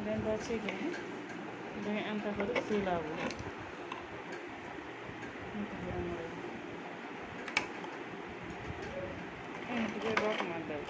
ବେନ୍ଦ ଅଛି କି ଏନ୍ତା କରି ସିଲାବୁ ଟିକେ ରକ୍ ମାରିଦେବୁ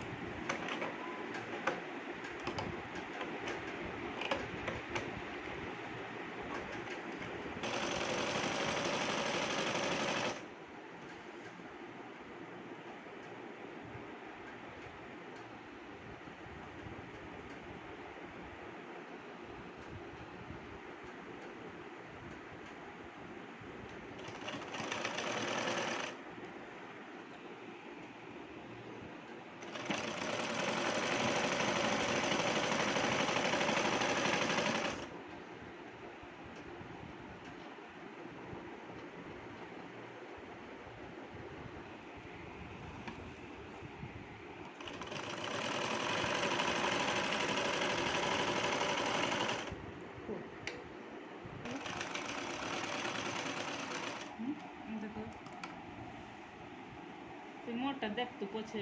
मोटा देख तू पछे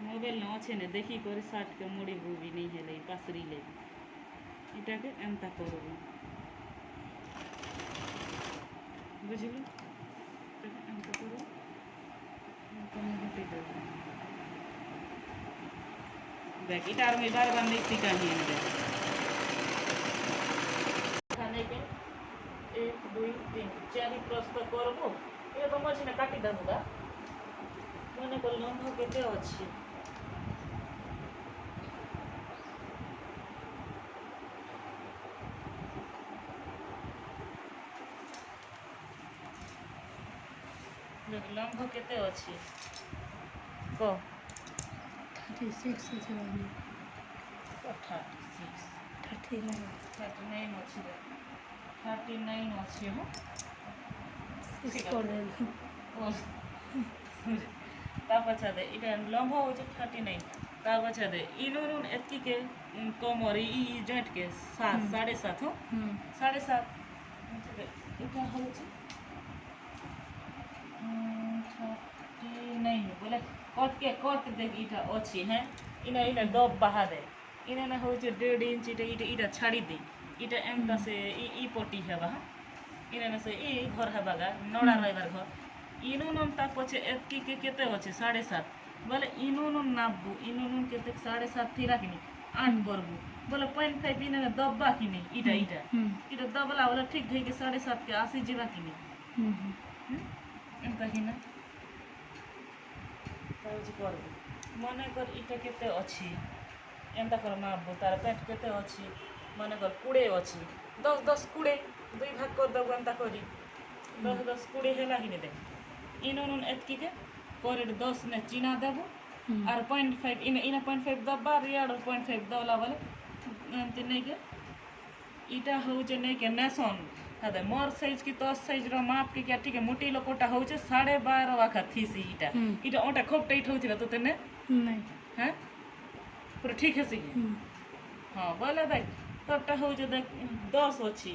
मोबाइल न अच्छे ने देखी कर साट के मुड़ी बुबी नहीं है पासरी ले इटा के एंता करो बुझलु एंता करो देख इटार में बार बार नहीं सीखा ही है खाने के 1 2 3 4 प्रश्न करबो ये तो मछली काटी दबुगा मन को लंब केते अछि लंब केते अछि को 36 আছে বানি 36 39 अछि 39 अछि हो 6 করে ओ ता पछा दे इटा लंब हो 39 ता पछा दे इनुन एतकी के कमर ई जॉइंट के 7 7.5 हो 7.5 इटा हो 39 बोले कट देख इटा अछि है इना इना दब बहा दे इना ना हो 1.5 इंच इटा इटा छाड़ी दे इटा एंता से ई पट्टी है बहा इना ना से ई घर है बागा नोड़ा रहिबार घर इनुन ता पछे एतकी के केते होचे 7.5 बोले इनुन नाबू इनुन केते 7.5 थी राखनी 8 करबू बोले 0.5 इने दब्बा कि नहीं इटा इटा इटा दबला बोले ठीक धई के 7.5 के आसी जीवा कि नहीं एंता कि ना ताउजी करबू मने कर इटा केते अछि एंता कर माबू तार पेट केते अछि मने कर 20 अछि 10 10 20 दुई भाग कर दबू एंता करी 10 10 20 हेला कि नहीं देख इनुन एतकी के कोरेड 10 ने चिना देबो और 0.5 इना 0.5 दबा रियाड 0.5 दबला वाले एंती नहीं के इटा हो जे नहीं के नेसन हदे मोर साइज की 10 साइज रो माप के क्या ठीक है मोटी लोकोटा हो जे 12.5 वाखा थीसी इटा इटा ओटा खूब टाइट होथिला तो तने नहीं हैं पूरा ठीक है सी हां बोले देख तोटा हो जे देख 10 अछि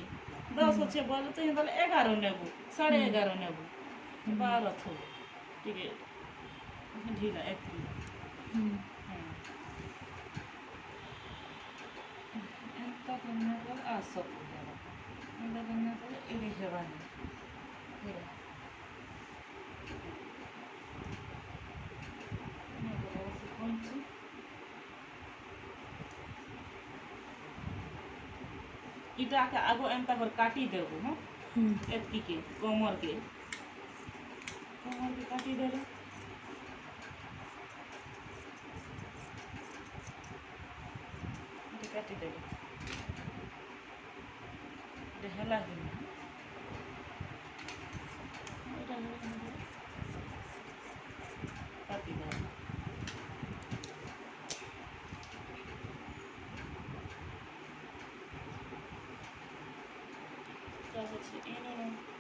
10 अच्छे बोले तो बोले 11 नेबू 11.5 नेबू 12 थो ठीक है ढीला एक एंता करना पर आ सब एंता करना पर इडी हेवानी इटा के आगो एंता कर काटी देबो हां एतकी के कमर के काटी देले काटी देले देहला कि काटी दे तो